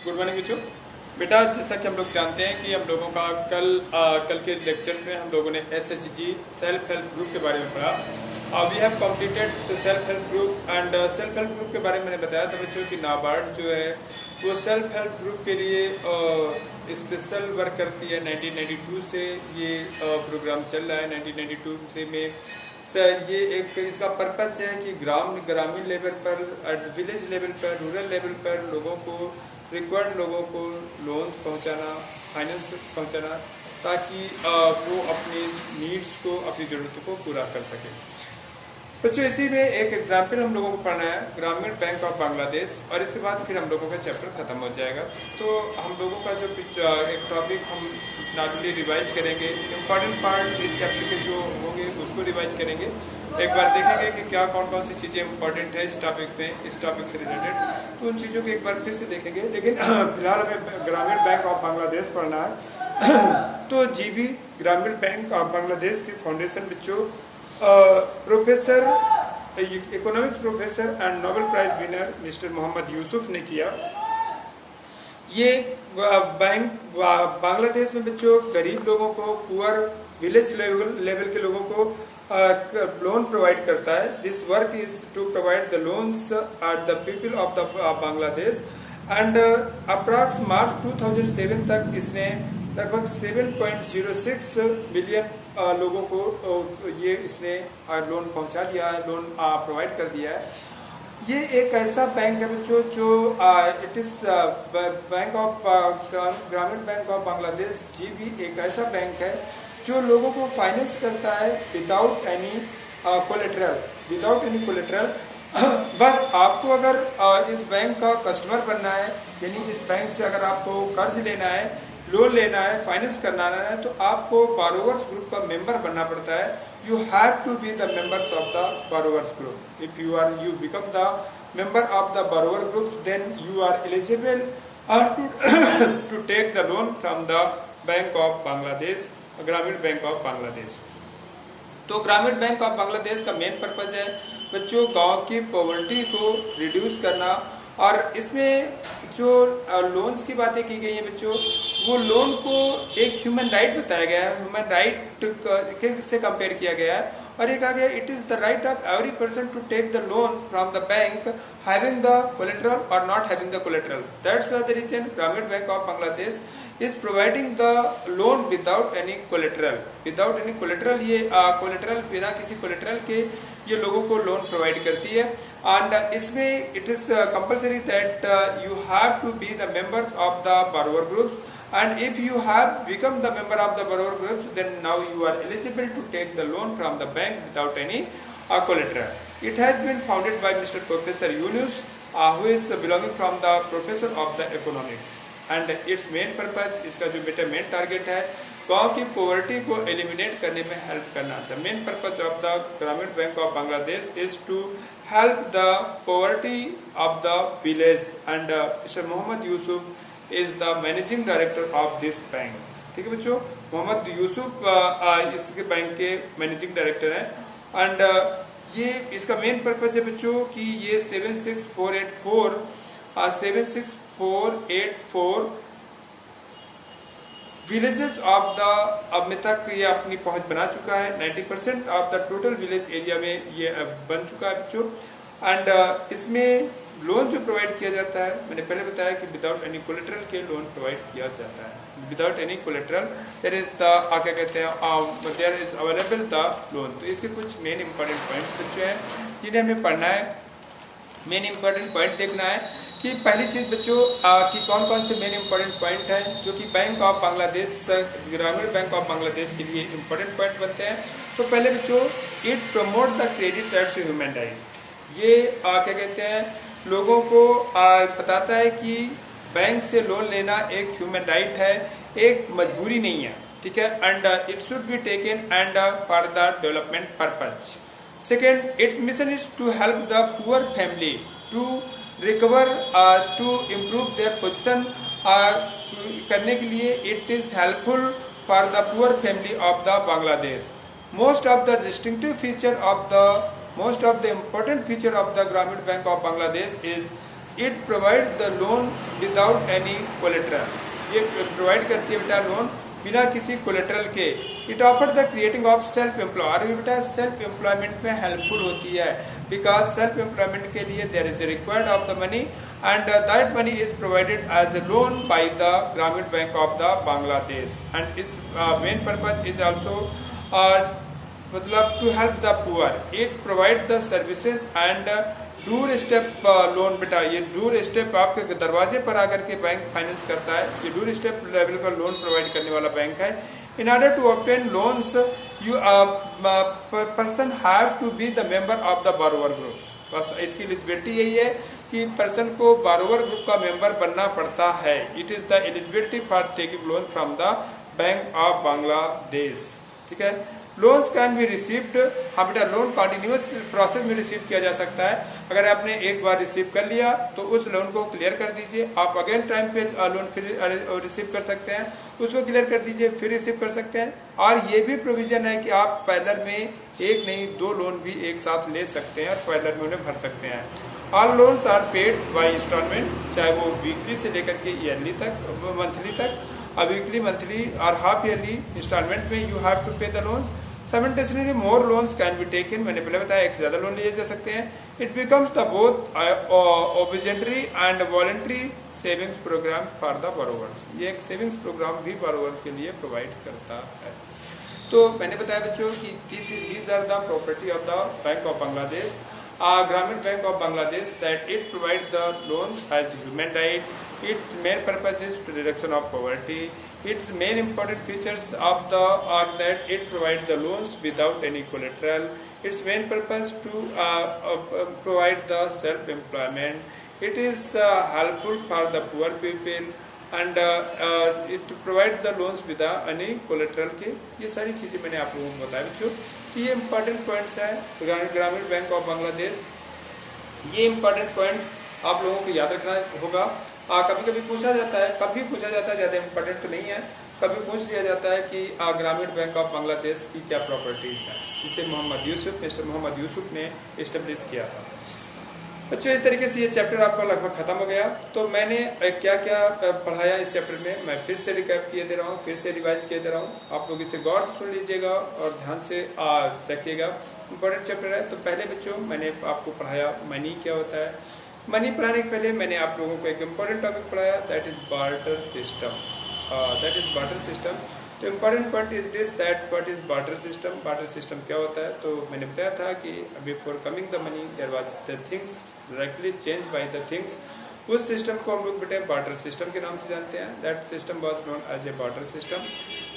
Good morning बच्चों। बेटा, जैसा कि हम लोग जानते हैं कि हम लोगों का कल के लेक्चर में हम लोगों ने SHG सेल्फ हेल्प ग्रुप के बारे में पढ़ा। We have completed self help group and self help group के बारे में मैंने बताया था बच्चों कि नाबार्ड जो है वो सेल्फ हेल्प ग्रुप के लिए स्पेशल वर्क करती है। 1992 से ये प्रोग्राम चल रहा है। 1992 से में ये एक इसका पर्पज है कि ग्रामीण लेवल पर, विलेज लेवल पर, रूरल लेवल पर लोगों को, रिक्वायर्ड लोगों को लोन्स पहुंचाना, फाइनेंस पहुंचाना, ताकि वो अपनी नीड्स को, अपनी ज़रूरतों को पूरा कर सके। बच्चों, इसी में एक एग्जाम्पल हम लोगों को पढ़ना है, ग्रामीण बैंक ऑफ बांग्लादेश, और इसके बाद फिर हम लोगों का चैप्टर खत्म हो जाएगा। तो हम लोगों का जो एक टॉपिक हम नॉर्मली रिवाइज करेंगे, इम्पॉर्टेंट पार्ट इस चैप्टर के जो होंगे उसको रिवाइज करेंगे। एक बार देखेंगे कि क्या कौन कौन सी चीज़ें इंपॉर्टेंट है इस टॉपिक में, इस टॉपिक से रिलेटेड, तो उन चीज़ों को एक बार फिर से देखेंगे। लेकिन फिलहाल हमें ग्रामीण बैंक ऑफ बांग्लादेश पढ़ना है। तो GB ग्रामीण बैंक ऑफ बांग्लादेश की फाउंडेशन बच्चों professor, economics professor and Nobel prize winner Mister Mohammad Yusuf ने किया। ये बैंक बांग्लादेश में बच्चों गरीब लोगों को, पुअर विलेज लेवल के लोगों को लोन प्रोवाइड करता है। This work is to provide the loans at the people of the Bangladesh and approx March 2007 तक इसने लगभग 7.06 मिलियन लोगों को ये इसने लोन पहुंचा दिया है, लोन प्रोवाइड कर दिया है। ये एक ऐसा बैंक है बच्चों जो इट इज बैंक ऑफ ग्रामीण बैंक ऑफ बांग्लादेश GB एक ऐसा बैंक है जो लोगों को फाइनेंस करता है विदाउट एनी कोलेटरल। बस आपको अगर इस बैंक का कस्टमर बनना है, यानी इस बैंक से अगर आपको कर्ज लेना है, लोन लेना है, फाइनेंस करना है, तो आपको बारोवर्स ग्रुप का मेंबर बनना पड़ता है। You have to be the members of the borrowers group. If you become the member of the borrower group, then you are eligible to take the loan from the Bank of Bangladesh, ग्रामीण bank of Bangladesh. तो ग्रामीण bank of Bangladesh का main purpose है बच्चों गांव की poverty को reduce करना। और इसमें जो लोन्स की बातें की गई हैं बच्चों, वो लोन को एक ह्यूमन राइट बताया गया है, ह्यूमन राइट से कंपेयर किया गया है। और एक आ गया, it is the right of every person to take the loan from the bank having the collateral और not having the collateral. That's why the reason Grameen bank of Bangladesh is providing the loan without any collateral। Without any collateral, ये collateral, बिना किसी collateral के ये लोगों को loan provide करती है। एंड इसमें it is compulsory that you have to be the member of the borrower group, and if you have become the member of the borrower group, then now you are eligible to take the loan from the bank without any collateral. It has been founded by Mr. Professor Yunus, who is belonging from the professor of the economics. And it's main purpose, इसका जो बेटा main target है, गांव की poverty को eliminate करने में help करना। The main purpose of the Grameen bank of Bangladesh is to help the poverty of the village. And mister Mohammad Yusuf is the managing director of this bank. ठीक है बच्चों, मोहम्मद यूसुफ इसके बैंक के मैनेजिंग डायरेक्टर हैं। एंड ये इसका मेन पर्पज है बच्चों कि ये 76484 विलेजेस ऑफ द, अब में तक ये अपनी पहुंच बना चुका है। 90% of the total village area में ये बन चुका है बच्चों। एंड इसमें लोन जो प्रोवाइड किया जाता है, मैंने पहले बताया कि विदाउट एनी कोलेटरल के लोन प्रोवाइड किया जाता है। Without any collateral there is the, क्या कहते हैं, there is available the loan. तो इसके कुछ मेन इंपॉर्टेंट पॉइंट्स बच्चों हैं जिन्हें हमें पढ़ना है। मेन इंपॉर्टेंट पॉइंट देखना है कि पहली चीज बच्चों कि कौन कौन से मेन इंपॉर्टेंट पॉइंट हैं जो कि बैंक ऑफ बांग्लादेश, ग्रामीण बैंक ऑफ बांग्लादेश के लिए इंपॉर्टेंट पॉइंट बनते हैं। तो पहले बच्चों, it promote the credit rights to human right. ये क्या कहते हैं, लोगों को बताता है कि बैंक से लोन लेना एक ह्यूमन राइट है, एक मजबूरी नहीं है। ठीक है। And it should be taken and for the development purpose. Second, its mission is to help the poor family to recover, to improve their position. करने के लिए it is helpful for the poor family of the Bangladesh. Most of the distinctive feature of the, most of the important feature of the Grameen Bank of Bangladesh is it provide the loan without any collateral, ये provide करती है बेटा loan बिना किसी collateral के। It offer the creating of self employ, और भी बेटा सेल्फ एम्प्लॉयमेंट में हेल्पफुल होती है, बिकॉज सेल्फ एम्प्लॉयमेंट के लिए there is required of the money and that money is provided as a loan by the Grameen bank of the Bangladesh and it's main purpose is also मतलब to help the poor. It provide the services and door step loan, बेटा ये door step आपके दरवाजे पर आकर के bank finance करता है, ये डोर स्टेप लेवल का लोन प्रोवाइड करने वाला बैंक है। In order to obtain loans you person have to be the member of the borrower group, बस इसकी एलिजिबिलिटी यही है कि पर्सन को बारोवर ग्रुप का मेंबर बनना पड़ता है। It is the eligibility for taking loan from the bank of Bangladesh, ठीक है। लोन्स कैन बी रिसीव्ड, हाँ बेटा लोन कॉन्टिन्यूस प्रोसेस में रिसीव किया जा सकता है। अगर आपने एक बार रिसीव कर लिया तो उस लोन को क्लियर कर दीजिए, आप अगेन टाइम पे लोन फिर रिसीव कर सकते हैं, उसको क्लियर कर दीजिए फिर रिसीव कर सकते हैं। और ये भी प्रोविजन है कि आप पैरेलल में एक नहीं 2 लोन भी एक साथ ले सकते हैं और पैरेलल में उन्हें भर सकते हैं। All loans are paid by instalment, चाहे वो वीकली से लेकर के ईयरली तक, मंथली तक, वीकली, मंथली और हाफ ईयरली इंस्टॉलमेंट में यू हैव टू पे the loans. Simultaneously more loans can be taken, मैंने पहले बताया एक से ज्यादा लोन लिए जा सकते हैं। It becomes the both obligatory and voluntary savings program for the borrowers, ये एक सेविंग्स प्रोग्राम भी borrowers के लिए प्रोवाइड करता है। तो मैंने बताया बच्चों कि these are the property of the Bank of Bangladesh, Grameen Bank of Bangladesh, that it provides the loans as human right. Its main purpose is to reduction of poverty. Its main important features of the are that it provides the loans without any collateral. Its main purpose to provide the self-employment. It is helpful for the poor people and it provide the loans without any collateral के, ये सारी चीजें मैंने आप लोगों को बताया बच्चों कि ये इम्पोर्टेंट पॉइंट्स है ग्रामीण बैंक ऑफ बांग्लादेश। ये इम्पोर्टेंट पॉइंट्स आप लोगों को याद रखना होगा। कभी कभी पूछा जाता है, कभी पूछा जाता है, ज्यादा इम्पोर्टेंट तो नहीं है, कभी पूछ लिया जाता है कि ग्रामीण बैंक ऑफ बांग्लादेश की क्या प्रॉपर्टीज है, जिसे मिस्टर मोहम्मद यूसुफ ने एस्टेब्लिश किया था। बच्चों इस तरीके से ये चैप्टर आपका लगभग खत्म हो गया। तो मैंने क्या क्या पढ़ाया इस चैप्टर में मैं फिर से रिकैप किए दे रहा हूँ, फिर से रिवाइज किए दे रहा हूँ। आप लोग इसे गौर से सुन लीजिएगा और ध्यान से रखिएगा, इम्पोर्टेंट चैप्टर है। तो पहले बच्चों मैंने आपको पढ़ाया मनी क्या होता है। मनी पढ़ाने के पहले मैंने आप लोगों को एक इम्पोर्टेंट टॉपिक पढ़ाया, that is barter system, that is barter system. तो important point is this that what is barter system, barter system क्या होता है। तो मैंने बताया था कि before coming the money there was the things directly change by the things. उस सिस्टम को हम लोग बेटे बार्टर सिस्टम के नाम से जानते हैं, that system was known as a barter system.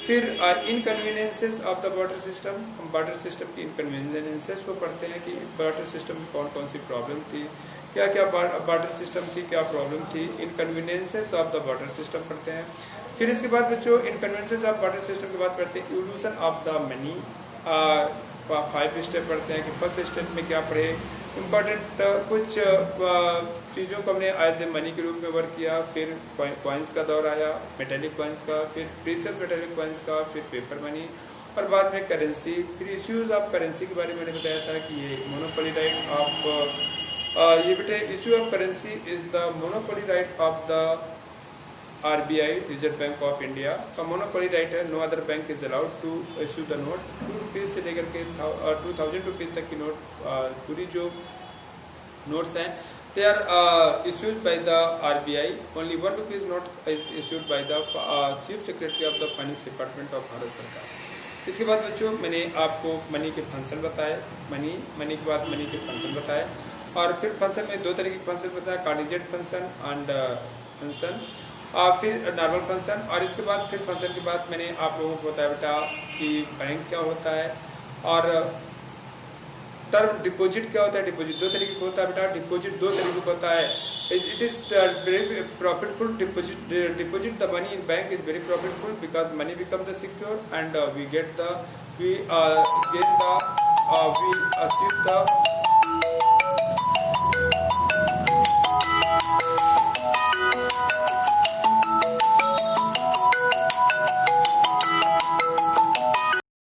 फिर inconveniences of the barter system, हम बार्टर सिस्टम की इनकन्वीनियंसेस को पढ़ते हैं कि बार्टर सिस्टम में कौन कौन सी प्रॉब्लम थी, क्या क्या बार्टर सिस्टम की क्या प्रॉब्लम थी, inconveniences of the barter system पढ़ते हैं। फिर इसके बाद बच्चों इनकन्वीनियंसेस ऑफ बार्टर सिस्टम के बाद पढ़ते हैं evolution of the money. 5 step पढ़ते हैं कि फर्स्ट स्टेप में क्या पढ़े, इम्पोर्टेंट कुछ चीज़ों को हमने एज ए मनी के रूप में वर्क किया। फिर कॉइन्स का दौर आया, मेटेलिक कॉइन्स का, फिर प्रीशियस मेटेलिक कॉइन्स का, फिर पेपर मनी और बाद में करेंसी। फिर इश्यूज ऑफ करेंसी के बारे में मैंने बताया था कि ये मोनोपोली राइट ऑफ ये बेटे issue of currency is the monopoly right of the RBI, Reserve Bank of India का मोनोपोली राइट है। No other bank is allowed to issue the note. 2 rupees से लेकर के 2000 रुपीज़ तक की नोट, पूरी जो नोट्स हैं they are issued by the RBI। Only 1 rupees note is issued by the chief secretary of the finance department of Bharat सरकार। इसके बाद बच्चों मैंने आपको मनी के फंक्शन बताए, मनी के बाद मनी के फंक्शन बताए और फिर फंक्शन में 2 तरह के फंक्शन बताया, कॉन्टिजेंट फंक्शन एंड फंक्शन, फिर नॉर्मल फंक्शन। और इसके बाद फिर फंक्शन के बाद मैंने आप लोगों को बताया बेटा कि बैंक क्या होता है और टर्म डिपॉजिट क्या होता है। डिपॉजिट 2 तरीके का होता है बेटा, डिपॉजिट 2 तरीके का होता है। It is very profitful deposit the money in bank is very profitful because money become the secure and we get the